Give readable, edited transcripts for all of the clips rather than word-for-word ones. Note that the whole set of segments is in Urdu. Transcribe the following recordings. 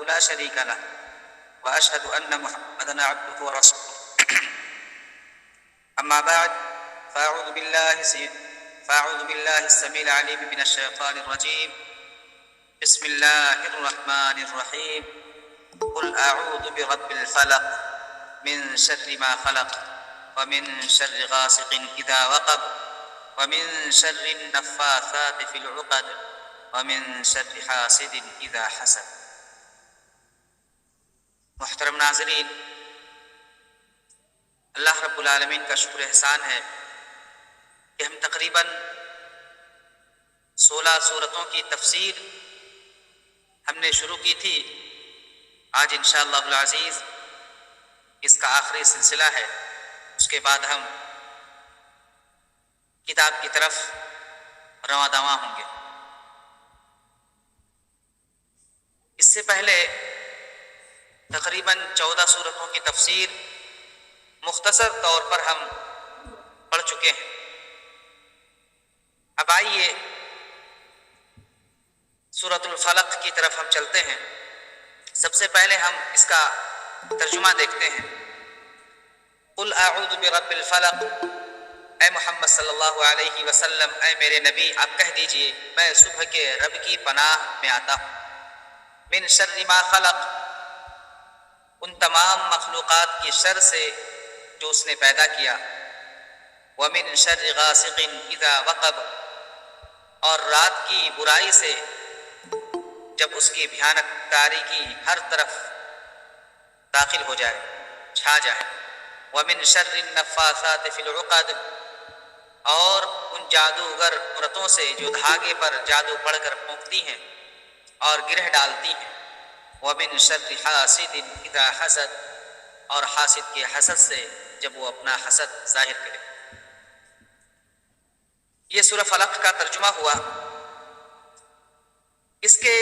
وحده لا شريك له وأشهد أن محمدا عبده ورسوله أما بعد فأعوذ بالله السميع العليم من الشيطان الرجيم بسم الله الرحمن الرحيم قل أعوذ برب الفلق من شر ما خلق ومن شر غاسق إذا وقب ومن شر النفاثات في العقد ومن شر حاسد إذا حسد۔ محترم ناظرین، اللہ رب العالمین کا شکر احسان ہے کہ ہم تقریباً 16 سورتوں کی تفسیر ہم نے شروع کی تھی۔ آج انشاءاللہ العزیز اس کا آخری سلسلہ ہے، اس کے بعد ہم کتاب کی طرف رواں دواں ہوں گے۔ اس سے پہلے تقریباً 14 سورتوں کی تفسیر مختصر طور پر ہم پڑھ چکے ہیں۔ اب آئیے سورۃ الفلق کی طرف ہم چلتے ہیں۔ سب سے پہلے ہم اس کا ترجمہ دیکھتے ہیں۔ قل اعوذ برب الفلق، اے محمد صلی اللہ علیہ وسلم، اے میرے نبی آپ کہہ دیجئے میں صبح کے رب کی پناہ میں آتا ہوں۔ من شر ما خلق، ان تمام مخلوقات کی شر سے جو اس نے پیدا کیا۔ ومن شر غاسق اذا وقب، اور رات کی برائی سے جب اس کی بھیانک تاریکی ہر طرف داخل ہو جائے، چھا جائے۔ ومن شر النفاثات فی العقد، اور ان جادوگر عورتوں سے جو دھاگے پر جادو پڑھ کر پھونکتی ہیں اور گرہ ڈالتی ہیں۔ ومن شر حاسد اذا حسد، اور حاسد کے حسد سے جب وہ اپنا حسد ظاہر کرے۔ یہ سورہ فلق کا ترجمہ ہوا۔ اس کے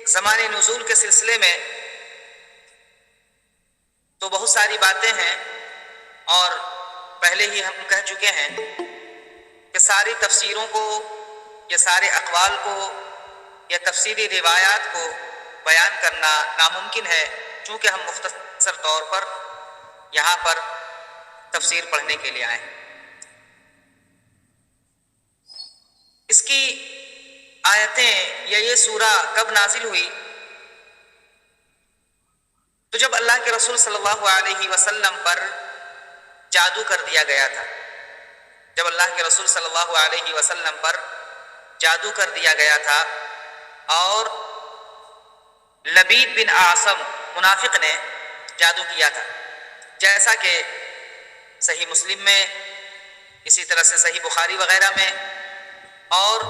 زمان نزول کے سلسلے میں تو بہت ساری باتیں ہیں، اور پہلے ہی ہم کہہ چکے ہیں کہ ساری تفسیروں کو یا سارے اقوال کو یا تفسیری روایات کو بیان کرنا ناممکن ہے، چونکہ ہم مختصر طور پر یہاں پر تفسیر پڑھنے کے لیے آئے ہیں۔ اس کی آیتیں یا یہ سورہ کب نازل ہوئی؟ تو جب اللہ کے رسول صلی اللہ علیہ وسلم پر جادو کر دیا گیا تھا، جب اللہ کے رسول صلی اللہ علیہ وسلم پر جادو کر دیا گیا تھا، اور لبید بن اعصم منافق نے جادو کیا تھا، جیسا کہ صحیح مسلم میں، اسی طرح سے صحیح بخاری وغیرہ میں اور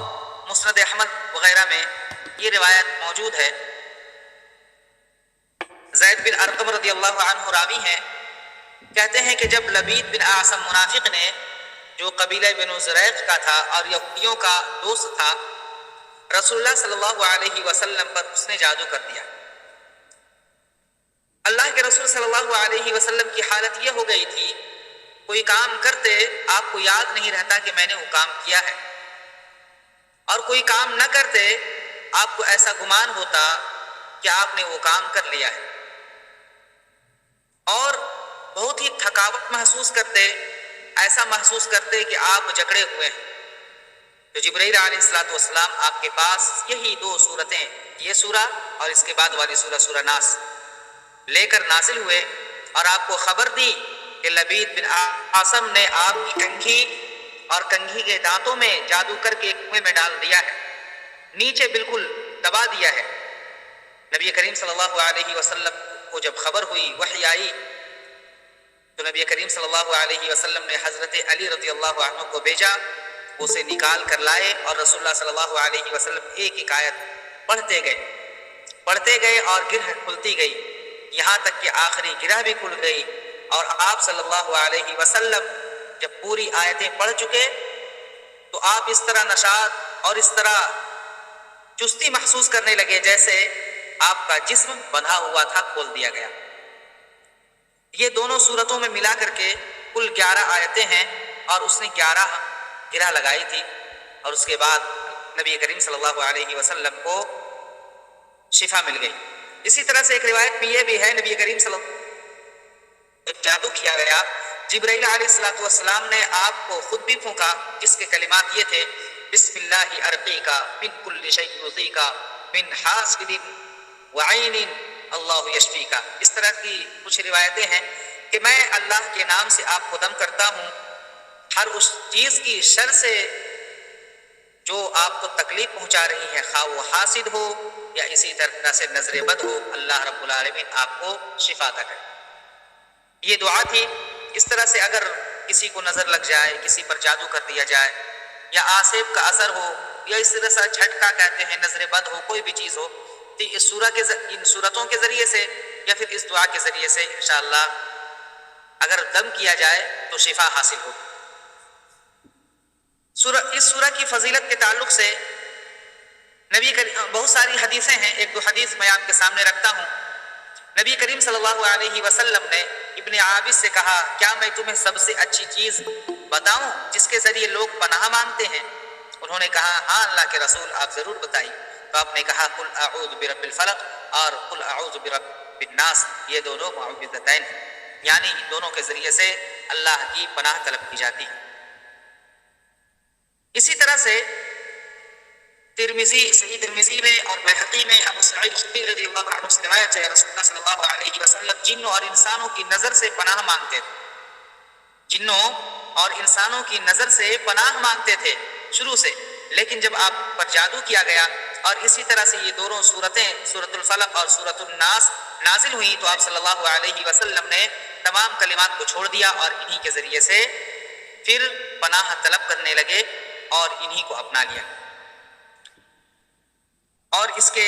مسند احمد وغیرہ میں یہ روایت موجود ہے۔ زید بن ارقم رضی اللہ عنہ راوی ہیں، کہتے ہیں کہ جب لبید بن اعصم منافق نے، جو قبیلہ بنو زریق کا تھا اور یہودیوں کا دوست تھا، رسول اللہ صلی اللہ علیہ وسلم پر اس نے جادو کر دیا۔ اللہ کے رسول صلی اللہ علیہ وسلم کی حالت یہ ہو گئی تھی، کوئی کام کرتے آپ کو یاد نہیں رہتا کہ میں نے وہ کام کیا ہے، اور کوئی کام نہ کرتے آپ کو ایسا گمان ہوتا کہ آپ نے وہ کام کر لیا ہے، اور بہت ہی تھکاوٹ محسوس کرتے، ایسا محسوس کرتے کہ آپ جکڑے ہوئے ہیں۔ تو جبرائیل علیہ السلام آپ کے پاس یہی 2 سورتیں، یہ سورہ اور اس کے بعد والی سورہ ناس لے کر نازل ہوئے، اور آپ کو خبر دی کہ لبید بن اعصم نے آپ کی کنگھی اور کنگھی کے دانتوں میں جادو کر کے کنویں میں ڈال دیا ہے، نیچے بالکل دبا دیا ہے۔ نبی کریم صلی اللہ علیہ وسلم کو جب خبر ہوئی، وحی آئی، تو نبی کریم صلی اللہ علیہ وسلم نے حضرت علی رضی اللہ عنہ کو بھیجا، اسے نکال کر لائے، اور رسول اللہ صلی اللہ علیہ وسلم ایک ایک آیت پڑھتے گئے اور گرہ کھلتی گئی، یہاں تک کہ آخری گرہ بھی کھل گئی۔ اور آپ صلی اللہ علیہ وسلم جب پوری آیتیں پڑھ چکے تو آپ اس طرح نشاط اور اس طرح چستی محسوس کرنے لگے جیسے آپ کا جسم بندھا ہوا تھا، کھول دیا گیا۔ یہ دونوں صورتوں میں ملا کر کے کل 11 آیتیں ہیں، اور اس نے 11 گرہ لگائی تھی، اور اس کے بعد نبی کریم صلی اللہ علیہ وسلم کو شفا مل گئی۔ اسی طرح سے ایک روایت میں یہ بھی ہے، نبی کریم صلی اللہ علیہ وسلم جادو کیا گیا، جبرائیل علیہ الصلوۃ والسلام نے آپ کو خود بھی پھونکا، جس کے کلمات یہ تھے، بسم اللہ ارقیکا من کل شیء یؤذیکا من حاسد وعین اللہ یشفیکا۔ اس طرح کی کچھ روایتیں ہیں کہ میں اللہ کے نام سے آپ کو دم کرتا ہوں ہر اس چیز کی شر سے جو آپ کو تکلیف پہنچا رہی ہے، خواہ وہ حاسد ہو یا اسی طرح سے نظر بد ہو، اللہ رب العالمین آپ کو شفا عطا کرے۔ یہ دعا تھی۔ اس طرح سے اگر کسی کو نظر لگ جائے، کسی پر جادو کر دیا جائے، یا آسیب کا اثر ہو، یا اس طرح سے جھٹکا کہتے ہیں، نظر بد ہو، کوئی بھی چیز ہو، تو اس ان صورتوں کے ذریعے سے یا پھر اس دعا کے ذریعے سے انشاءاللہ اگر دم کیا جائے تو شفا حاصل ہو۔ اس سورہ کی فضیلت کے تعلق سے بہت ساری حدیثیں ہیں، ایک دو حدیث میں آپ کے سامنے رکھتا ہوں۔ نبی کریم صلی اللہ علیہ وسلم نے ابن عابس سے کہا، کیا میں تمہیں سب سے اچھی چیز بتاؤں جس کے ذریعے لوگ پناہ مانگتے ہیں؟ انہوں نے کہا، ہاں اللہ کے رسول، آپ ضرور بتائیے۔ تو آپ نے کہا، قل اعوذ برب الفلق اور قل اعوذ برب الناس، یہ دونوں معوذتین ہیں، یعنی ان دونوں کے ذریعے سے اللہ کی پناہ طلب کی جاتی ہے۔ اسی طرح سے صحیح ترمذی میں اور بحقی میں ابو سعید خدری رضی اللہ عنہ سے روایت ہے، رسول اللہ صلی اللہ علیہ وسلم جنوں اور انسانوں کی نظر سے پناہ مانگتے تھے، جنوں اور انسانوں کی نظر سے پناہ مانگتے تھے شروع سے، لیکن جب آپ پر جادو کیا گیا اور اسی طرح سے یہ دونوں صورتیں سورۃ الفلق اور سورۃ الناس نازل ہوئی تو آپ صلی اللہ علیہ وسلم نے تمام کلمات کو چھوڑ دیا اور انہی کے ذریعے سے پھر پناہ طلب کرنے لگے اور انہی کو اپنا لیا۔ اور اس کے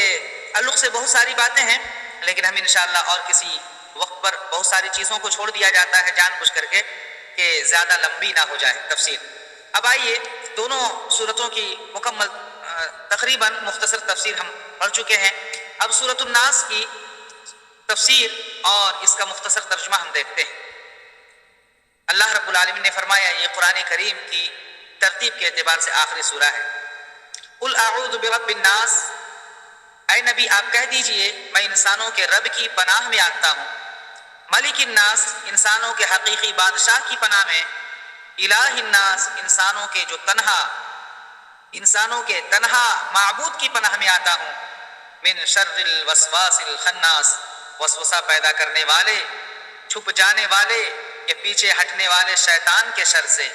تعلق سے بہت ساری باتیں ہیں، لیکن ہم انشاءاللہ اور کسی وقت پر، بہت ساری چیزوں کو چھوڑ دیا جاتا ہے جان بوجھ کر کے کہ زیادہ لمبی نہ ہو جائے تفسیر۔ اب آئیے، دونوں صورتوں کی مکمل تقریباً مختصر تفسیر ہم پڑھ چکے ہیں۔ اب سورۃ الناس کی تفسیر اور اس کا مختصر ترجمہ ہم دیکھتے ہیں۔ اللہ رب العالمین نے فرمایا، یہ قرآن کریم کی ترتیب کے اعتبار سے آخری سورہ ہے۔ قل اعوذ برب الناس، اے نبی آپ کہہ دیجئے میں انسانوں کے رب کی پناہ میں آتا ہوں، ملک الناس انسانوں کے حقیقی بادشاہ کی پناہ میں، الہ الناس انسانوں کے تنہا معبود کی پناہ میں آتا ہوں، من شر الوسواس الخناس وسوسہ پیدا کرنے والے، چھپ جانے والے یا پیچھے ہٹنے والے شیطان کے شر سے،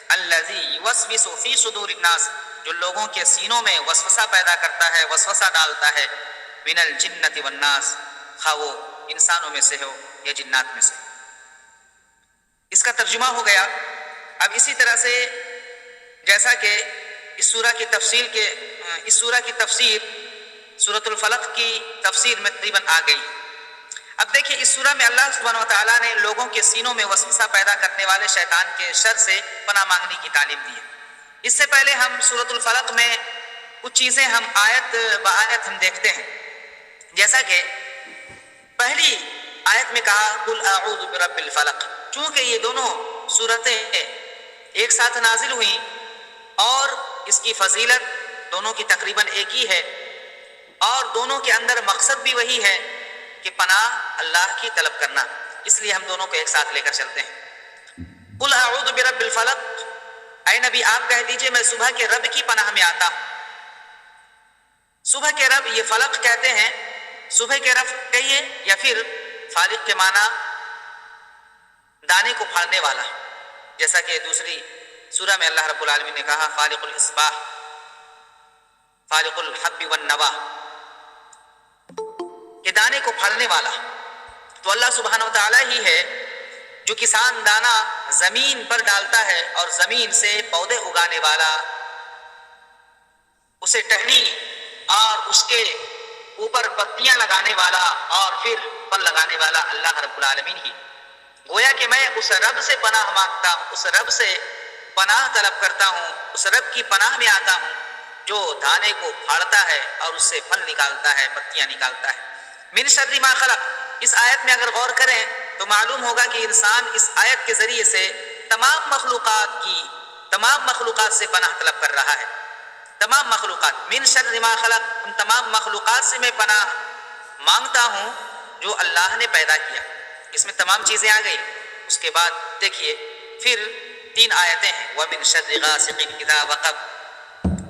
الذی یوسوس فی صدور الناس جو لوگوں کے سینوں میں وسوسہ پیدا کرتا ہے، وسوسہ ڈالتا ہے، من الجنۃ والناس خواہ وہ انسانوں میں سے ہو یا جنات میں سے۔ اس کا ترجمہ ہو گیا۔ اب اسی طرح سے جیسا کہ اس سورہ کی تفسیر سورۃ الفلق کی تفسیر میں تقریباً آ گئی۔ اب دیکھیں اس سورہ میں اللہ سبحانہ وتعالیٰ نے لوگوں کے سینوں میں وسوسہ پیدا کرنے والے شیطان کے شر سے پناہ مانگنے کی تعلیم دی ہے۔ اس سے پہلے ہم سورۃ الفلق میں کچھ چیزیں ہم آیت بآیت ہم دیکھتے ہیں، جیسا کہ پہلی آیت میں کہا قل اعوذ برب الفلق، چونکہ یہ دونوں صورتیں ایک ساتھ نازل ہوئیں اور اس کی فضیلت دونوں کی تقریباً ایک ہی ہے اور دونوں کے اندر مقصد بھی وہی ہے کہ پناہ اللہ کی طلب کرنا، اس لیے ہم دونوں کو ایک ساتھ لے کر چلتے ہیں۔ قل اعوذ برب الفلق، اے نبی آپ کہہ دیجئے میں صبح کے رب کی پناہ میں آتا ہوں۔ صبح کے رب یہ فلق کہتے ہیں، صبح کے رب کہیے یا پھر فالق کے معنی دانے کو پھاڑنے والا، جیسا کہ دوسری سورہ میں اللہ رب العالمین نے کہا فالق الاصباح، فالق الحب والنوا، کہ دانے کو پھاڑنے والا۔ تو اللہ سبحانہ وتعالی ہی ہے جو کسان دانہ زمین پر ڈالتا ہے اور زمین سے پودے اگانے والا، اسے ٹہنی اور اس کے اوپر پتیاں لگانے والا اور پھر پھل لگانے والا اللہ رب العالمین ہی۔ گویا کہ میں اس رب سے پناہ مانگتا ہوں، اس رب سے پناہ طلب کرتا ہوں، اس رب کی پناہ میں آتا ہوں جو دانے کو پھاڑتا ہے اور اس سے پھل نکالتا ہے، پتیاں نکالتا ہے۔ من شر ما خلق، اس آیت میں اگر غور کریں تو معلوم ہوگا کہ انسان اس آیت کے ذریعے سے تمام مخلوقات سے پناہ طلب کر رہا ہے۔ تمام مخلوقات، من شر ما خلق، ان تمام مخلوقات سے میں پناہ مانگتا ہوں جو اللہ نے پیدا کیا. اس میں تمام چیزیں آ گئی. اس کے بعد دیکھیے پھر 3 آیتیں ہیں. وَمِن شَرِّ غَاسِقٍ إِذَا وَقَبَ،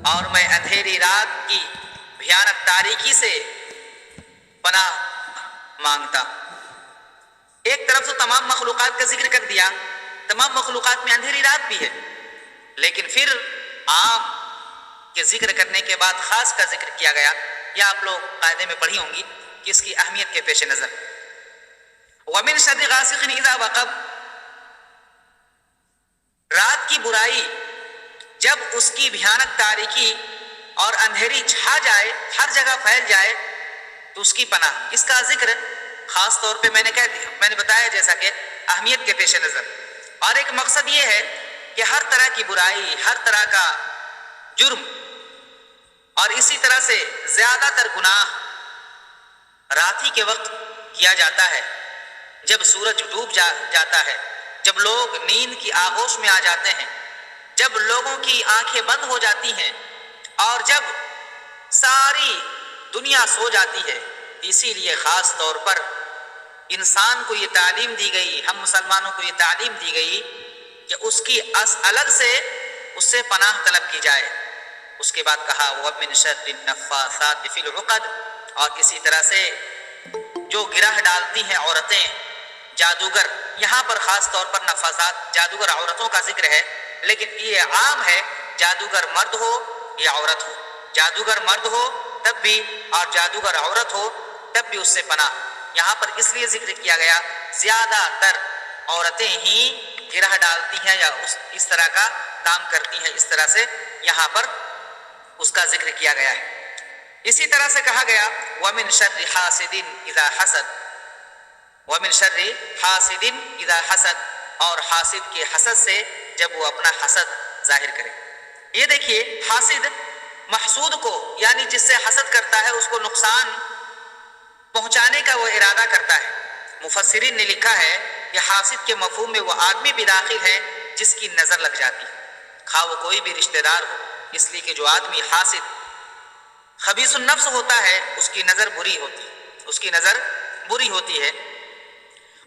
اور میں اندھیری رات کی بھیانک تاریکی سے پناہ مانگتا ہوں. ایک طرف تو تمام مخلوقات کا ذکر کر دیا، تمام مخلوقات میں اندھیری رات بھی ہے، لیکن پھر عام کے ذکر کرنے کے بعد خاص کا ذکر کیا گیا. یا آپ لوگ قاعدے میں پڑھی ہوں گی کہ اس کی اہمیت کے پیش نظر وَمِن شَرِّ غَاسِقٍ إِذَا وَقَبَ، رات کی برائی جب اس کی بھیانک تاریکی اور اندھیری چھا جائے، ہر جگہ پھیل جائے، تو اس کی پناہ. اس کا ذکر خاص طور پہ میں نے بتایا جیسا کہ اہمیت کے پیش نظر. اور ایک مقصد یہ ہے کہ ہر طرح کی برائی، ہر طرح کا جرم اور اسی طرح سے زیادہ تر گناہ رات ہی کے وقت کیا جاتا ہے، جب سورج ڈوب جاتا ہے، جب لوگ نیند کی آغوش میں آ جاتے ہیں، جب لوگوں کی آنکھیں بند ہو جاتی ہیں اور جب ساری دنیا سو جاتی ہے. اسی لیے خاص طور پر انسان کو یہ تعلیم دی گئی، ہم مسلمانوں کو یہ تعلیم دی گئی کہ اس کی الگ سے اس سے پناہ طلب کی جائے. اس کے بعد کہا وَمِن شَرِّ النَّفَّاثَاتِ فِي الْعُقَدِ، اور اسی طرح سے جو گرہ ڈالتی ہیں عورتیں، جادوگر. یہاں پر خاص طور پر نفاثات، جادوگر عورتوں کا ذکر ہے، لیکن یہ عام ہے جادوگر مرد ہو یا عورت ہو. جادوگر مرد ہو تب بھی اور جادوگر عورت ہو تب بھی اس سے پناہ. یہاں پر اس لیے ذکر کیا گیا زیادہ تر عورتیں ہی گرہ ڈالتی ہیں یا اس طرح کا کام کرتی ہیں، اس طرح سے یہاں پر اس کا ذکر کیا گیا ہے. اسی طرح سے کہا گیا وَمِن شَرِّ حَاسِدٍ إِذَا حَسَدَ، وَمِن شَرِّ حَاسِدٍ إِذَا حَسَدَ، اور حاسد کے حسد سے جب وہ اپنا حسد ظاہر کرے. یہ دیکھیے حاسد محسود کو یعنی جس سے حسد کرتا ہے اس کو نقصان پہنچانے کا وہ ارادہ کرتا ہے. مفسرین نے لکھا ہے کہ حاسد کے مفہوم میں وہ آدمی بھی داخل ہے جس کی نظر لگ جاتی ہے، خواہ وہ کوئی بھی رشتہ دار ہو. اس لیے کہ جو آدمی حاسد خبیث النفس ہوتا ہے اس کی نظر بری ہوتی ہے، اس کی نظر بری ہوتی ہے.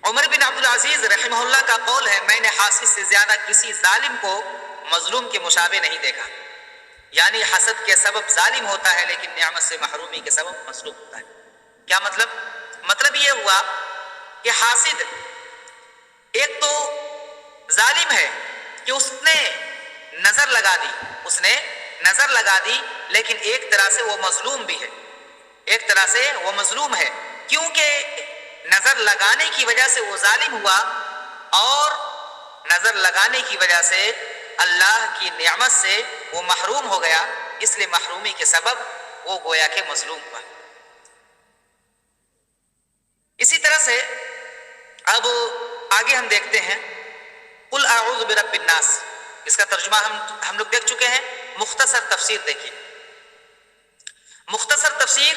عمر بن عبدالعزیز رحمہ اللہ کا قول ہے میں نے حاسد سے زیادہ کسی ظالم کو مظلوم کے مشابہ نہیں دیکھا. یعنی حسد کے سبب ظالم ہوتا ہے لیکن نعمت سے محرومی کے سبب مظلوم ہوتا ہے. کیا مطلب؟ مطلب یہ ہوا کہ حاسد ایک تو ظالم ہے کہ اس نے نظر لگا دی، اس نے نظر لگا دی، لیکن ایک طرح سے وہ مظلوم بھی ہے، ایک طرح سے وہ مظلوم ہے کیونکہ نظر لگانے کی وجہ سے وہ ظالم ہوا اور نظر لگانے کی وجہ سے اللہ کی نعمت سے وہ محروم ہو گیا. اس لیے محرومی کے سبب وہ گویا کہ مظلوم ہوا. اسی طرح سے اب آگے ہم دیکھتے ہیں قل اعوذ برب الناس، اس کا ترجمہ ہم لوگ دیکھ چکے ہیں. مختصر تفسیر دیکھیے. مختصر تفسیر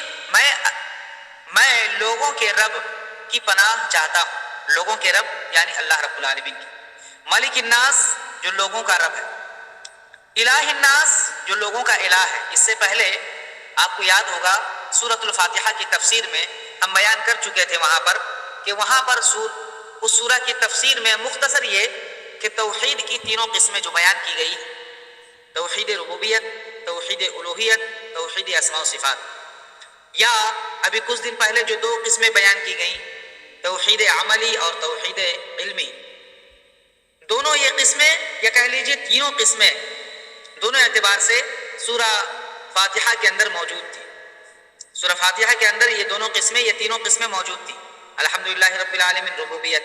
میں لوگوں کے رب کی پناہ چاہتا ہوں. لوگوں کے رب یعنی اللہ رب العالمین کی. مالک الناس جو لوگوں کا رب ہے، الہ الناس جو لوگوں کا الہ ہے. اس سے پہلے آپ کو یاد ہوگا سورۃ الفاتحہ کی تفسیر میں ہم بیان کر چکے تھے وہاں پر اس سورہ کی تفسیر میں مختصر یہ کہ توحید کی تینوں قسمیں جو بیان کی گئی، توحید ربوبیت، توحید الوہیت، توحید اسماء و صفات. یا ابھی کچھ دن پہلے جو 2 قسمیں بیان کی گئیں، توحید عملی اور توحید علمی. دونوں یہ قسمیں یا کہہ لیجئے تینوں قسمیں دونوں اعتبار سے سورہ فاتحہ کے اندر موجود تھی. سورہ فاتحہ کے اندر یہ دونوں قسمیں، یہ تینوں قسمیں موجود تھی. الحمدللہ رب العالمین ربوبیت،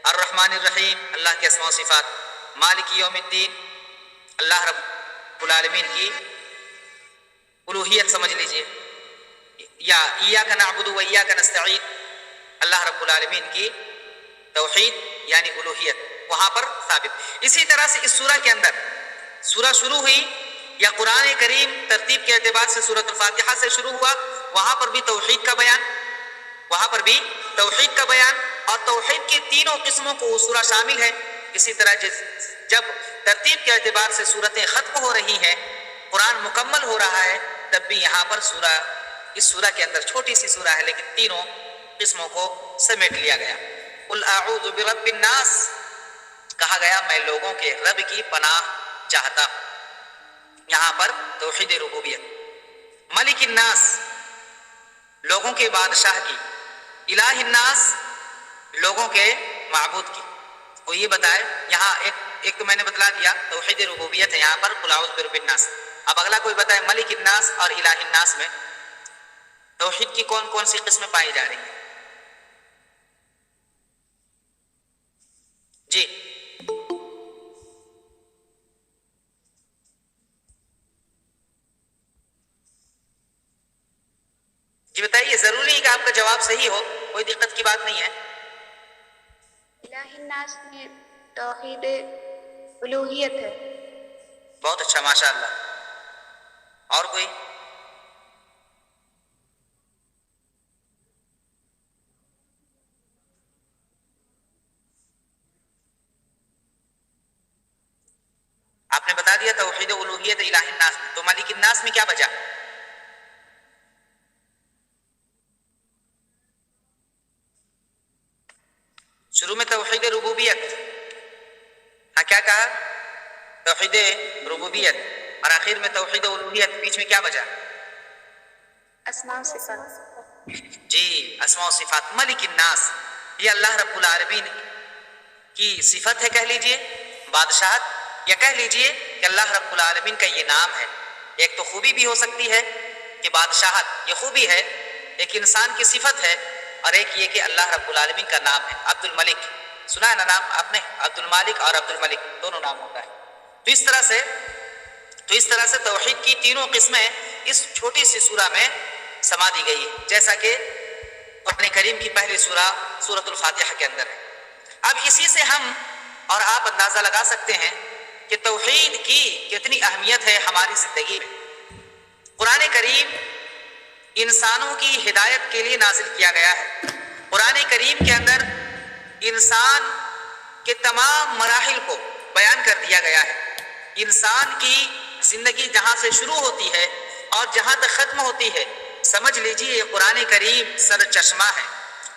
الرحمن الرحیم اللہ کے اسماء و صفات، مالک یوم الدین اللہ رب العالمین کی الوہیت سمجھ لیجئے، یا ایاک نعبد و ایاک نستعین اللہ رب العالمین کی توحید یعنی الوہیت وہاں پر ثابت. اسی طرح سے اس سورہ کے اندر سورہ شروع ہوئی یا قرآن کریم ترتیب کے اعتبار سے سورۃ الفاتحہ سے شروع ہوا، وہاں پر بھی توحید کا بیان، وہاں پر بھی توحید کا بیان اور توحید کی تینوں قسموں کو وہ سورہ شامل ہے. اسی طرح جب ترتیب کے اعتبار سے سورتیں ختم ہو رہی ہیں، قرآن مکمل ہو رہا ہے، تب بھی یہاں پر سورہ اس سورہ کے اندر چھوٹی سی سورہ ہے لیکن تینوں قسموں کو سمیٹ لیا گیا. قل اعوذ برب الناس کہا گیا میں لوگوں کے رب کی پناہ چاہتا ہوں. یہاں پر توحید ربوبیت. ملک الناس لوگوں کے بادشاہ کی. الہ الناس لوگوں کے معبود کی. وہ یہ بتائے یہاں ایک تو میں نے بتلا دیا توحید ربوبیت ہے یہاں پر قل اعوذ برب الناس. اب اگلا کوئی بتائے ملک الناس اور الہ الناس میں توحید کی کون کون سی قسمیں پائی جا رہی ہیں؟ جی جی بتائیے. ضروری ہے کہ آپ کا جواب صحیح ہو, کوئی دقت کی بات نہیں ہے. الہ الناس میں توحید الوہیت ہے. بہت اچھا ماشاء اللہ. اور کوئی؟ آپ نے بتا دیا توحید الوہیت الہ الناس میں, تو مالک الناس میں کیا بچا؟ شروع میں توحید ربوبیت, ہاں کیا کہا؟ توحید ربوبیت, اور آخر میں توحید الوہیت, بیچ میں کیا بچا؟ اسماء و صفات. جی اسماء و صفات. ملک الناس یہ اللہ رب العالمین کی صفت ہے کہہ لیجئے, بادشاہت, یا کہہ لیجئے کہ اللہ رب العالمین کا یہ نام ہے. ایک تو خوبی بھی ہو سکتی ہے کہ بادشاہت یہ خوبی ہے, ایک انسان کی صفت ہے, اور ایک یہ کہ اللہ رب العالمین کا نام ہے. عبد الملک سنا ہے نا نام آپ نے؟ عبد المالک اور عبد الملک دونوں نام ہوتا ہے. تو اس طرح سے توحید کی تینوں قسمیں اس چھوٹی سی سورہ میں سما دی گئی ہے, جیسا کہ قرآن کریم کی پہلی سورہ سورۃ الفاتحہ کے اندر ہے. اب اسی سے ہم اور آپ اندازہ لگا سکتے ہیں کہ توحید کی کتنی اہمیت ہے ہماری زندگی میں. قرآن کریم انسانوں کی ہدایت کے لیے نازل کیا گیا ہے. قرآن کریم کے اندر انسان کے تمام مراحل کو بیان کر دیا گیا ہے. انسان کی زندگی جہاں سے شروع ہوتی ہے اور جہاں تک ختم ہوتی ہے, سمجھ لیجئے یہ قرآن کریم سر چشمہ ہے.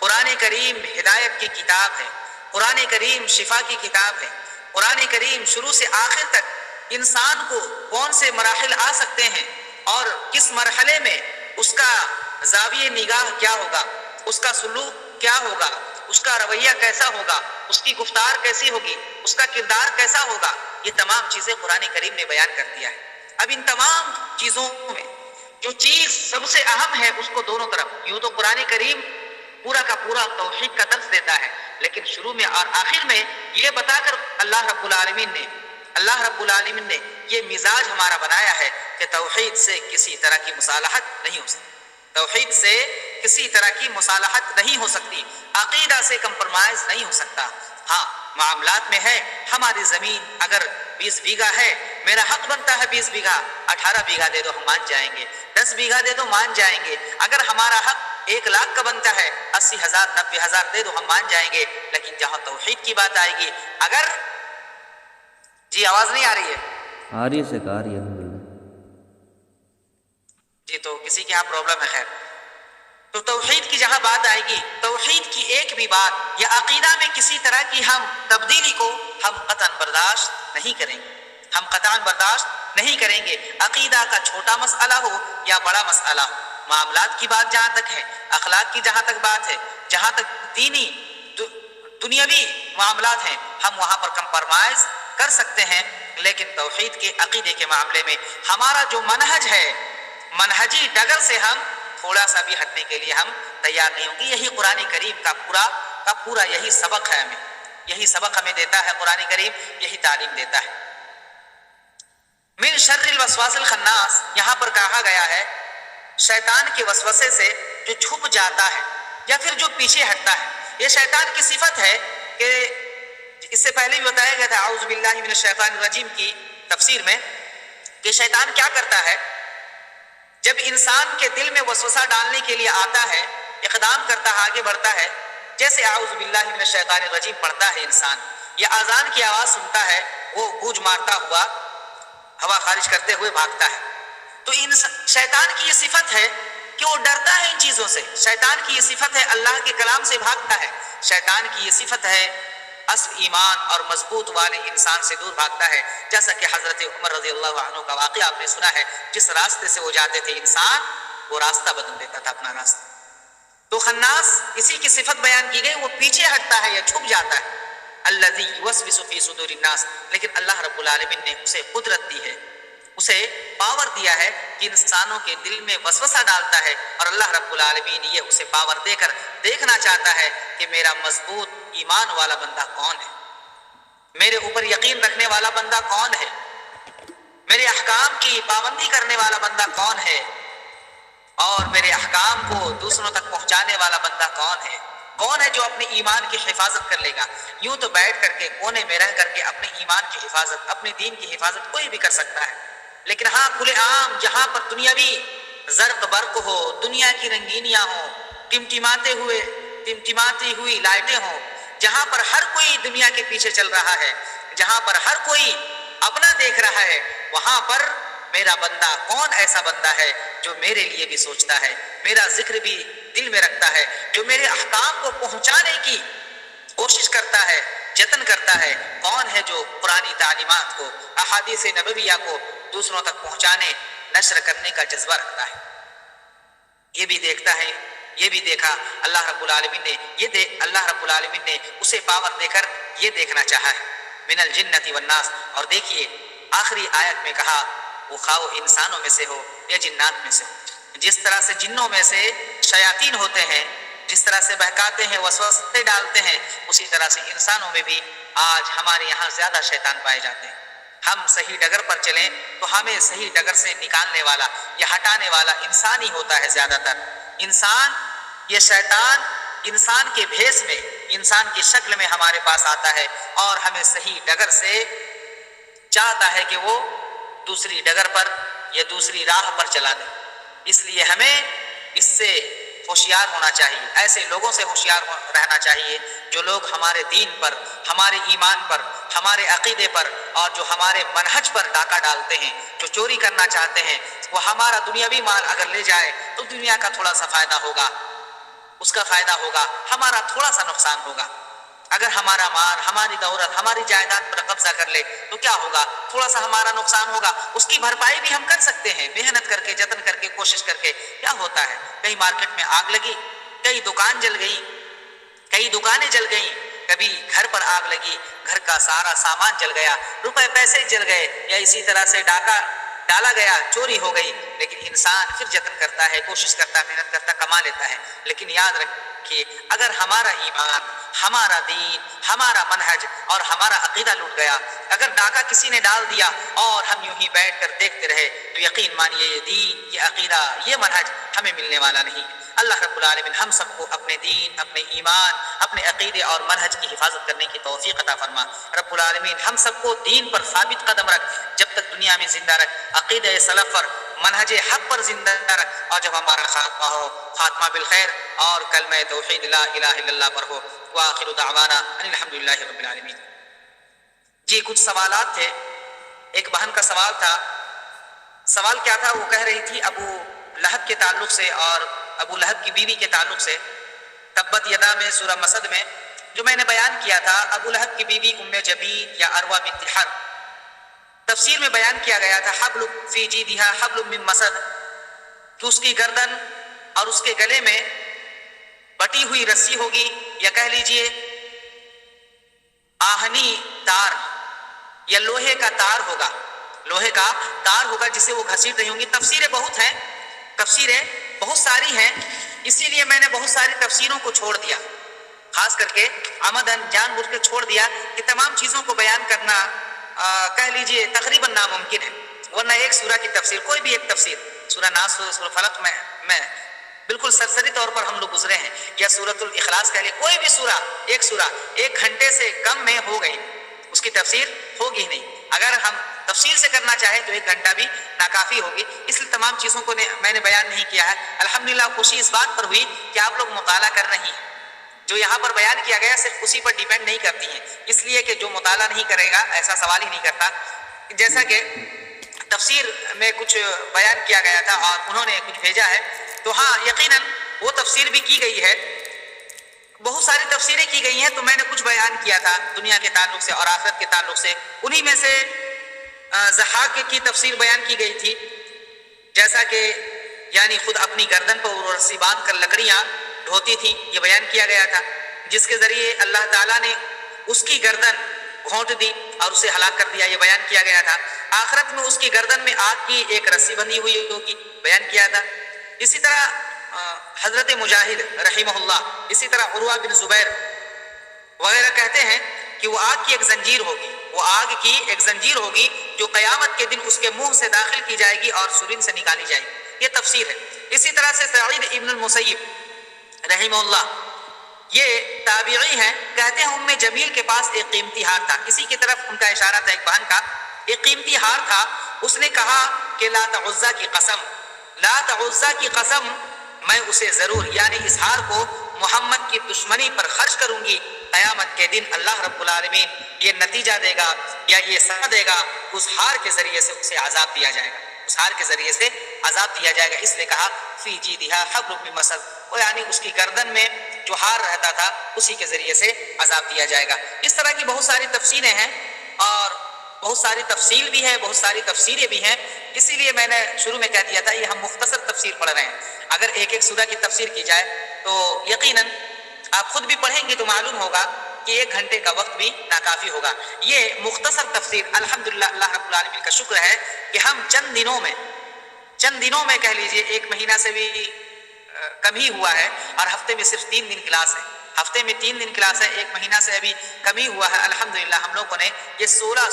قرآن کریم ہدایت کی کتاب ہے. قرآن کریم شفا کی کتاب ہے. قرآن کریم شروع سے آخر تک انسان کو کون سے مراحل آ سکتے ہیں اور کس مرحلے میں اس کا زاویہ نگاہ کیا ہوگا, اس کا سلوک کیا ہوگا, اس کا رویہ کیسا ہوگا, اس کی گفتار کیسی ہوگی, اس کا کردار کیسا ہوگا, یہ تمام چیزیں قرآن کریم نے بیان کر دیا ہے. اب ان تمام چیزوں میں جو چیز سب سے اہم ہے اس کو دونوں طرف, یوں تو قرآن کریم پورا کا پورا توحید کا درس دیتا ہے, لیکن شروع میں اور آخر میں یہ بتا کر اللہ رب العالمین نے یہ مزاج ہمارا بنایا ہے کہ توحید سے کسی طرح کی مصالحت نہیں ہو سکتی. توحید سے کسی طرح کی مصالحت نہیں ہو سکتی, عقیدہ سے کمپرمائز نہیں ہو سکتا. ہاں معاملات میں ہے, ہماری زمین اگر 20 بیگھا ہے, میرا حق بنتا ہے 20 بیگھا, 18 بیگھا دے دو ہم مان جائیں گے, 10 بیگھا دے دو مان جائیں گے. اگر ہمارا حق 1 لاکھ کا بنتا ہے, 80,000 90,000 دے دو ہم مان جائیں گے. لیکن جہاں توحید کی بات آئے گی, اگر جی آواز نہیں آ رہی ہے؟ آ رہی ہے سے آ رہی ہے الحمدللہ. جی تو کسی کے یہاں پرابلم ہے. خیر, تو توحید کی جہاں بات آئے گی, توحید کی ایک بھی بات یا عقیدہ میں کسی طرح کی ہم تبدیلی کو ہم قطعاً برداشت نہیں کریں گے. ہم قطعاً برداشت نہیں کریں گے. عقیدہ کا چھوٹا مسئلہ ہو یا بڑا مسئلہ ہو, معاملات کی بات جہاں تک ہے, اخلاق کی جہاں تک بات ہے, جہاں تک دینی دنیاوی معاملات ہیں, ہم وہاں پر کمپرمائز کر سکتے ہیں. لیکن توحید کے عقیدے کے معاملے میں ہمارا جو منہج ہے, منہجی ڈگر سے ہم تھوڑا سا بھی ہٹنے کے لیے ہم تیار نہیں ہوں گے. یہی قرآن کریم کا پورا یہی سبق ہے, یہی سبق ہمیں دیتا ہے قرآن کریم, یہی تعلیم دیتا ہے. من شر الوسواس الخناس یہاں پر کہا گیا ہے شیطان کے وسوسے سے جو چھپ جاتا ہے یا پھر جو پیچھے ہٹتا ہے. یہ شیطان کی صفت ہے کہ اس سے پہلے بھی بتایا گیا تھا اعوذ باللہ من الشیطان الرجیم کی تفسیر میں کہ شیطان کیا کرتا ہے, جب انسان کے دل میں وسوسہ ڈالنے کے لیے آتا ہے, اقدام کرتا ہے, آگے بڑھتا ہے, جیسے اعوذ باللہ من الشیطان الرجیم پڑھتا ہے انسان, یا اذان کی آواز سنتا ہے, وہ گوج مارتا ہوا ہوا خارج کرتے ہوئے بھاگتا ہے. تو شیطان کی یہ صفت ہے کہ وہ ڈرتا ہے ان چیزوں سے. شیطان کی یہ صفت ہے, اللہ کے کلام سے بھاگتا ہے. شیطان کی یہ صفت ہے, اصل ایمان اور مضبوط والے انسان سے دور بھاگتا ہے. جیسا کہ حضرت عمر رضی اللہ عنہ کا واقعہ آپ نے سنا ہے, جس راستے سے وہ جاتے تھے انسان وہ راستہ بدل دیتا تھا اپنا راستہ. تو خناس اسی کی صفت بیان کی گئی, وہ پیچھے ہٹتا ہے یا چھپ جاتا ہے. الذی یوسوس فی صدور الناس, لیکن اللہ رب العالمین نے اسے قدرت دی ہے, اسے پاور دیا ہے کہ انسانوں کے دل میں وسوسہ ڈالتا ہے, اور اللہ رب العالمین یہ اسے پاور دے کر دیکھنا چاہتا ہے کہ میرا مضبوط ایمان والا بندہ کون ہے, میرے اوپر یقین رکھنے والا بندہ کون ہے, میرے احکام کی پابندی کرنے والا بندہ کون ہے, اور میرے احکام کو دوسروں تک پہنچانے والا بندہ کون ہے جو اپنے ایمان کی حفاظت کر لے گا. یوں تو بیٹھ کر کے کونے میں رہ کر کے اپنے ایمان کی حفاظت, اپنے دین کی حفاظت کوئی بھی کر سکتا ہے, لیکن ہاں کھلے عام جہاں پر دنیاوی زرق برق ہو, دنیا کی رنگینیاں ہوں, ٹمٹماتی ہوئی لائٹیں ہوں, جہاں پر ہر کوئی دنیا کے پیچھے چل رہا ہے, جہاں پر ہر کوئی اپنا دیکھ رہا ہے, وہاں پر میرا بندہ کون ایسا بندہ ہے جو میرے لیے بھی سوچتا ہے, میرا ذکر بھی دل میں رکھتا ہے, جو میرے احکام کو پہنچانے کی کوشش کرتا ہے, جتن کرتا ہے. کون ہے جو پرانی تعلیمات کو, احادیث نبویہ کو دوسروں تک پہنچانے, نشر کرنے کا جذبہ رکھتا ہے. یہ بھی دیکھتا ہے, یہ بھی دیکھا اللہ رب العالمین نے, اللہ رب العالمین نے اسے پاور دے کر یہ دیکھنا چاہا ہے, من الجنۃ والناس. اور دیکھیے آخری آیت میں کہا وہ خواہ انسانوں میں سے ہو یا جنات میں سے ہو. جس طرح سے جنوں میں سے شیاطین ہوتے ہیں, جس طرح سے بہکاتے ہیں, وسوسے ڈالتے ہیں, اسی طرح سے انسانوں میں بھی آج ہمارے یہاں زیادہ شیطان پائے جاتے ہیں. ہم صحیح ڈگر پر چلیں تو ہمیں صحیح ڈگر سے نکالنے والا یا ہٹانے والا انسان ہی ہوتا ہے زیادہ تر. انسان, یہ شیطان انسان کے بھیس میں, انسان کی شکل میں ہمارے پاس آتا ہے اور ہمیں صحیح ڈگر سے چاہتا ہے کہ وہ دوسری ڈگر پر یا دوسری راہ پر چلا دے. اس لیے ہمیں اس سے ہوشیار ہونا چاہیے, ایسے لوگوں سے ہوشیار رہنا چاہیے جو لوگ ہمارے دین پر, ہمارے ایمان پر, ہمارے عقیدے پر اور جو ہمارے منہج پر ڈاکہ ڈالتے ہیں, جو چوری کرنا چاہتے ہیں. وہ ہمارا دنیاوی مال اگر لے جائے تو دنیا کا تھوڑا سا فائدہ ہوگا, اس کا فائدہ ہوگا, ہمارا تھوڑا سا نقصان ہوگا. اگر ہمارا مال, ہماری دولت, ہماری جائیداد پر قبضہ کر لے تو کیا ہوگا, تھوڑا سا ہمارا نقصان ہوگا. اس کی بھرپائی بھی ہم کر سکتے ہیں محنت کر کے, جتن کر کے, کوشش کر کے. کیا ہوتا ہے, کئی مارکیٹ میں آگ لگی, کئی دکان جل گئی, کئی دکانیں جل گئیں, کبھی گھر پر آگ لگی, گھر کا سارا سامان جل گیا, روپے پیسے جل گئے, یا اسی طرح سے ڈاکہ ڈالا گیا, چوری ہو گئی. لیکن انسان پھر جتن کرتا ہے, کوشش کرتا ہے, محنت کرتا, کما لیتا ہے. لیکن یاد رکھیے اگر ہمارا ایمان, ہمارا دین, ہمارا منہج اور ہمارا عقیدہ لوٹ گیا, اگر ڈاکہ کسی نے ڈال دیا اور ہم یوں ہی بیٹھ کر دیکھتے رہے, تو یقین مانیے یہ دین, یہ عقیدہ, یہ منہج ہمیں ملنے والا نہیں. اللہ رب العالمین ہم سب کو اپنے دین, اپنے ایمان, اپنے عقیدے اور منہج کی حفاظت کرنے کی توفیق عطا فرما. رب العالمین ہم سب کو دین پر ثابت قدم رکھ, جب تک دنیا میں زندہ رکھ, عقیدہ سلف پر, منہج حق پر زندہ رکھ, اور جب ہمارا خاتمہ ہو, خاتمہ بالخیر اور کلمہ توحید لا الہ الا اللہ پر ہو. وآخر دعوانا ان الحمدللہ رب العالمین. جی کچھ سوالات تھے. ایک بہن کا سوال تھا. سوال کیا تھا, وہ کہہ رہی تھی ابو لہب کے تعلق سے اور ابو لہب کی بیوی کے تعلق سے. تبت یدا میں سورہ مسد میں جو میں نے بیان کیا تھا, ابو لہب کی بیوی ام جبین یا اروا بنت حرب, تفسیر میں بیان کیا گیا تھا حبل فی جیدہا حبل من مسد, کہ اس کی گردن اور اس کے گلے میں بٹی ہوئی رسی ہوگی, یا کہہ لیجئے آہنی تار یا لوہے کا تار ہوگا, لوہے کا تار ہوگا جسے وہ گھسیٹ رہی ہوں گی. تفسیریں بہت ہیں, تفسیریں بہت ساری ہیں, اسی لیے میں نے بہت ساری تفسیروں کو چھوڑ دیا, خاص کر کے عمدن جان بوجھ کے چھوڑ دیا کہ تمام چیزوں کو بیان کرنا کہہ لیجئے تقریباً ناممکن ہے. ورنہ ایک سورہ کی تفسیر, کوئی بھی ایک تفسیر, سورہ ناس, سورہ فلق میں بالکل سرسری طور پر ہم لوگ گزرے ہیں, یا سورۃ الاخلاص کہہ لیں, کوئی بھی سورہ, ایک سورہ 1 گھنٹے سے کم میں ہو گئی, اس کی تفسیر ہوگی نہیں. اگر ہم تفصیل سے کرنا چاہیں تو 1 گھنٹہ بھی ناکافی ہوگی. اس لیے تمام چیزوں کو میں نے بیان نہیں کیا ہے. الحمدللہ خوشی اس بات پر ہوئی کہ آپ لوگ مطالعہ کر رہی ہیں. جو یہاں پر بیان کیا گیا صرف اسی پر ڈیپینڈ نہیں کرتی ہیں, اس لیے کہ جو مطالعہ نہیں کرے گا ایسا سوال ہی نہیں کرتا. جیسا کہ تفسیر میں کچھ بیان کیا گیا تھا اور انہوں نے کچھ بھیجا ہے, تو ہاں یقیناً وہ تفسیر بھی کی گئی ہے، بہت ساری تفسیریں کی گئی ہیں، تو میں نے کچھ بیان کیا تھا دنیا کے تعلق سے اور آخرت کے تعلق سے. انہی میں سے ضحاک کی تفسیر بیان کی گئی تھی، جیسا کہ یعنی خود اپنی گردن پر وہ رسی باندھ کر لکڑیاں ڈھوتی تھی، یہ بیان کیا گیا تھا، جس کے ذریعے اللہ تعالیٰ نے اس کی گردن گھونٹ دی اور اسے ہلاک کر دیا، یہ بیان کیا گیا تھا. آخرت میں اس کی گردن میں آگ کی ایک رسی بندھی ہوئی ہوگی، بیان کیا تھا. اسی طرح حضرت مجاہد رحمہ اللہ، اسی طرح عروہ بن زبیر وغیرہ کہتے ہیں کہ وہ آگ کی ایک زنجیر ہوگی، وہ آگ کی ایک زنجیر ہوگی جو قیامت کے دن اس کے منہ سے داخل کی جائے گی اور سرین سے نکالی جائے گی. یہ تفسیر ہے. اسی طرح سے سعید ابن المسیب رحمہ اللہ، یہ تابعی ہیں، کہتے ہیں ام جمیل کے پاس ایک قیمتی ہار تھا، اسی کی طرف ان کا اشارہ تھا، ایک بہن کا ایک قیمتی ہار تھا. اس نے کہا کہ لات عزا کی قسم، لات عزا کی قسم، میں اسے ضرور یعنی اس ہار کو محمد کی دشمنی پر خرچ کروں گی، قیامت کے دن اللہ رب العالمین یہ نتیجہ دے گا یا یہ سزا دے گا، اس ہار کے ذریعے سے اسے عذاب دیا جائے گا، اس ہار کے ذریعے سے عذاب دیا جائے گا. اس لیے کہا فی جیدھا حبل من مسد، وہ یعنی اس کی گردن میں جو ہار رہتا تھا اسی کے ذریعے سے عذاب دیا جائے گا. اس طرح کی بہت ساری تفسیریں ہیں اور بہت ساری تفصیل بھی ہے، بہت ساری تفسیریں بھی ہیں. اسی لیے میں نے شروع میں کہہ دیا تھا یہ ہم مختصر تفسیر پڑھ رہے ہیں. اگر ایک ایک سورہ کی تفسیر کی جائے تو یقیناً آپ خود بھی پڑھیں گے تو معلوم ہوگا کہ 1 گھنٹے کا وقت بھی ناکافی ہوگا. یہ مختصر تفسیر الحمدللہ اللہ رب العالمین کا شکر ہے کہ ہم چند دنوں میں کہہ لیجئے 1 مہینہ سے بھی کم ہی ہوا ہے، اور ہفتے میں صرف 3 دن کلاس ہے، ہفتے میں 3 دن کلاس ہے، 1 مہینہ سے ابھی کم ہی ہوا ہے. الحمدللہ ہم لوگوں نے یہ 16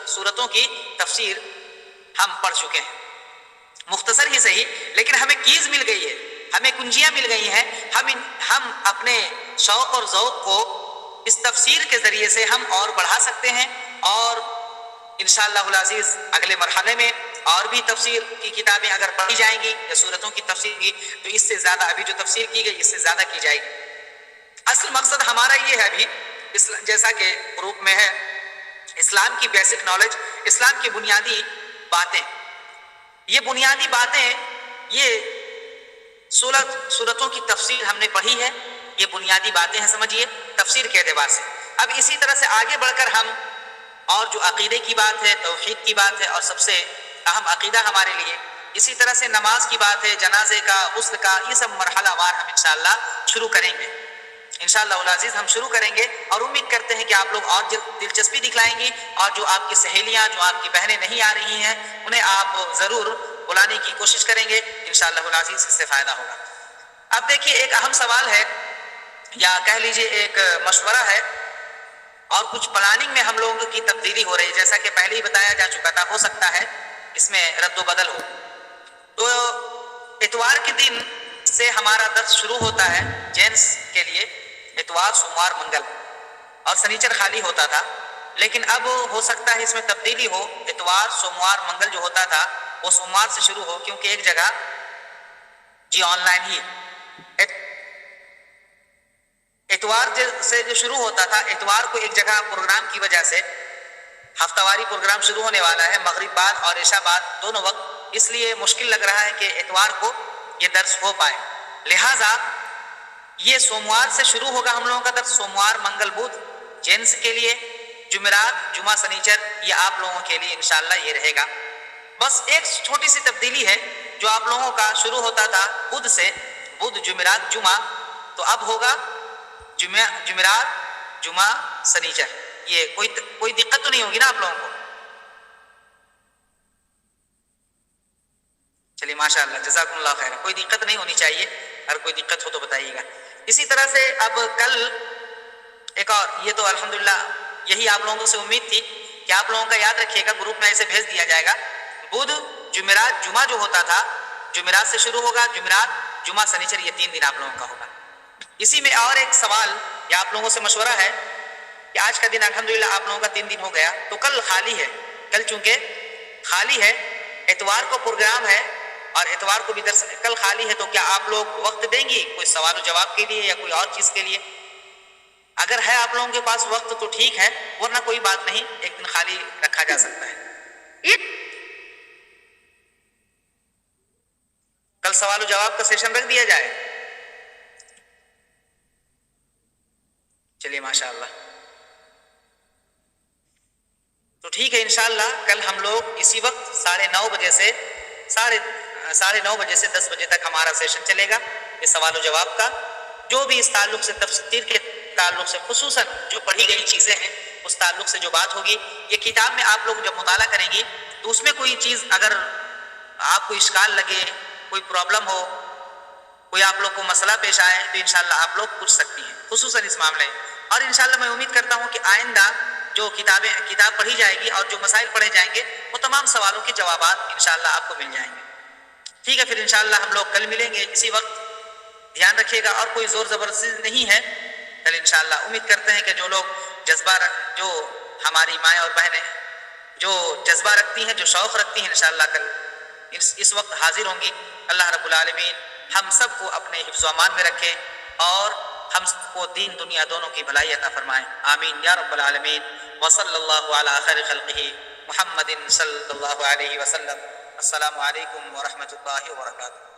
سورتوں کی تفسیر ہم پڑھ چکے ہیں، مختصر ہی صحیح، لیکن ہمیں کیز مل گئی ہے، ہمیں کنجیاں مل گئی ہیں. ہم اپنے شوق اور ذوق کو اس تفسیر کے ذریعے سے ہم اور بڑھا سکتے ہیں، اور انشاءاللہ العزیز اگلے مرحلے میں اور بھی تفسیر کی کتابیں اگر پڑھی جائیں گی یا سورتوں کی تفسیر کی تو اس سے زیادہ ابھی جو تفسیر کی گئی اس سے زیادہ کی جائے گی. اصل مقصد ہمارا یہ ہے ابھی جیسا کہ گروپ میں ہے اسلام کی بیسک نالج، اسلام کی بنیادی باتیں، یہ بنیادی باتیں، یہ 16 سورتوں کی تفسیر ہم نے پڑھی ہے، یہ بنیادی باتیں ہیں سمجھیے تفسیر کے اعتبار سے. اب اسی طرح سے آگے بڑھ کر ہم اور جو عقیدے کی بات ہے، توحید کی بات ہے، اور سب سے اہم عقیدہ ہمارے لیے، اسی طرح سے نماز کی بات ہے، جنازے کا، غسل کا، یہ سب مرحلہ وار ہم انشاءاللہ شروع کریں گے. انشاءاللہ العزیز ہم شروع کریں گے اور امید کرتے ہیں کہ آپ لوگ اور دلچسپی دکھلائیں گی، اور جو آپ کی سہیلیاں، جو آپ کی بہنیں نہیں آ رہی ہیں انہیں آپ ضرور بلانے کی کوشش کریں گے، انشاءاللہ العزیز اس سے فائدہ ہوگا. اب دیکھیے ایک اہم سوال ہے یا کہہ لیجئے ایک مشورہ ہے، اور کچھ پلاننگ میں ہم لوگوں کی تبدیلی ہو رہی ہے، جیسا کہ پہلے ہی بتایا جا چکا تھا، ہو سکتا ہے اس میں رد و بدل ہو. تو اتوار کے دن سے ہمارا درس شروع ہوتا ہے جینس کے لیے، اتوار، سوموار، منگل، اور سنیچر خالی ہوتا تھا، لیکن اب ہو سکتا ہے اس میں تبدیلی ہو، اتوار، سوموار، منگل جو ہوتا تھا وہ سوموار سے شروع ہو، کیونکہ ایک جگہ جی آن لائن ہی اتوار سے جو شروع ہوتا تھا، اتوار کو ایک جگہ پروگرام کی وجہ سے ہفتہ واری پروگرام شروع ہونے والا ہے، مغرب بعد اور عشاء بعد دونوں وقت، اس لیے مشکل لگ رہا ہے کہ اتوار کو یہ درس ہو پائے. لہٰذا یہ سوموار سے شروع ہوگا ہم لوگوں کا درس، سوموار، منگل، بدھ جینس کے لیے، جمعرات، جمعہ، سنیچر یہ آپ لوگوں کے لیے انشاءاللہ یہ رہے گا. بس ایک چھوٹی سی تبدیلی ہے، جو آپ لوگوں کا شروع ہوتا تھا بدھ سے، بدھ، جمعرات، جمعہ، تو اب ہوگا جمعرات، جمعہ، سنیچر. یہ کوئی دقت تو نہیں ہوگی نا آپ لوگوں کو؟ چلیے ماشاءاللہ، جزاکم اللہ خیر، کوئی دقت نہیں ہونی چاہیے، اگر کوئی دقت ہو تو بتائیے گا. اسی طرح سے اب کل ایک اور، یہ تو الحمدللہ یہی آپ لوگوں سے امید تھی کہ آپ لوگوں کا یاد رکھیے گا، گروپ میں ایسے بھیج دیا جائے گا. بدھ، جمعرات، جمعہ جو ہوتا تھا، جمعرات سے شروع ہوگا، جمعرات، جمعہ، سنیچر یہ 3 دن آپ لوگوں کا ہوگا. اسی میں اور ایک سوال یا آپ لوگوں سے مشورہ ہے کہ آج کا دن الحمدللہ آپ لوگوں کا 3 دن ہو گیا، تو کل خالی ہے، کل چونکہ خالی ہے، اتوار کو پروگرام ہے اور اتوار کو بھی درس، کل خالی ہے، تو کیا آپ لوگ وقت دیں گی کوئی سوال و جواب کے لیے یا کوئی اور چیز کے لیے؟ اگر ہے آپ لوگوں کے پاس وقت تو ٹھیک ہے، ورنہ کوئی بات نہیں، ایک دن خالی رکھا جا سکتا ہے. کل سوال و جواب کا سیشن رکھ دیا جائے؟ چلیے ماشاءاللہ، تو ٹھیک ہے انشاءاللہ کل ہم لوگ اسی وقت 9:30 بجے سے 10 بجے تک ہمارا سیشن چلے گا یہ سوال و جواب کا، جو بھی اس تعلق سے تفسیر کے تعلق سے خصوصاً جو پڑھی گئی چیزیں ہیں اس تعلق سے جو بات ہوگی، یہ کتاب میں آپ لوگ جب مطالعہ کریں گی تو اس میں کوئی چیز اگر آپ کو اشکال لگے، کوئی پرابلم ہو، کوئی آپ لوگ کو مسئلہ پیش آئے تو انشاءاللہ آپ لوگ پوچھ سکتی ہیں خصوصاً اس معاملے میں، اور انشاءاللہ میں امید کرتا ہوں کہ آئندہ جو کتاب پڑھی جائے گی اور جو مسائل پڑھے جائیں گے وہ تمام سوالوں کے جوابات انشاءاللہ آپ کو مل جائیں گے۔ ٹھیک ہے، پھر انشاءاللہ ہم لوگ کل ملیں گے اسی وقت، دھیان رکھیے گا، اور کوئی زور زبردستی نہیں ہے کل انشاءاللہ۔ امید کرتے ہیں کہ جو لوگ جو ہماری مائیں اور بہنیں جو جذبہ رکھتی ہیں، جو شوق رکھتی ہیں، انشاءاللہ کل اس وقت حاضر ہوں گی۔ اللہ رب العالمین ہم سب کو اپنے حفظ و امان میں رکھے اور ہم سب کو دین دنیا دونوں کی بھلائی عطا فرمائے، آمین یا رب العالمین۔ وصلی اللہ علی خیر خلقہ محمد صلی اللہ علیہ وسلم۔ السلام علیکم ورحمۃ اللہ وبرکاتہ۔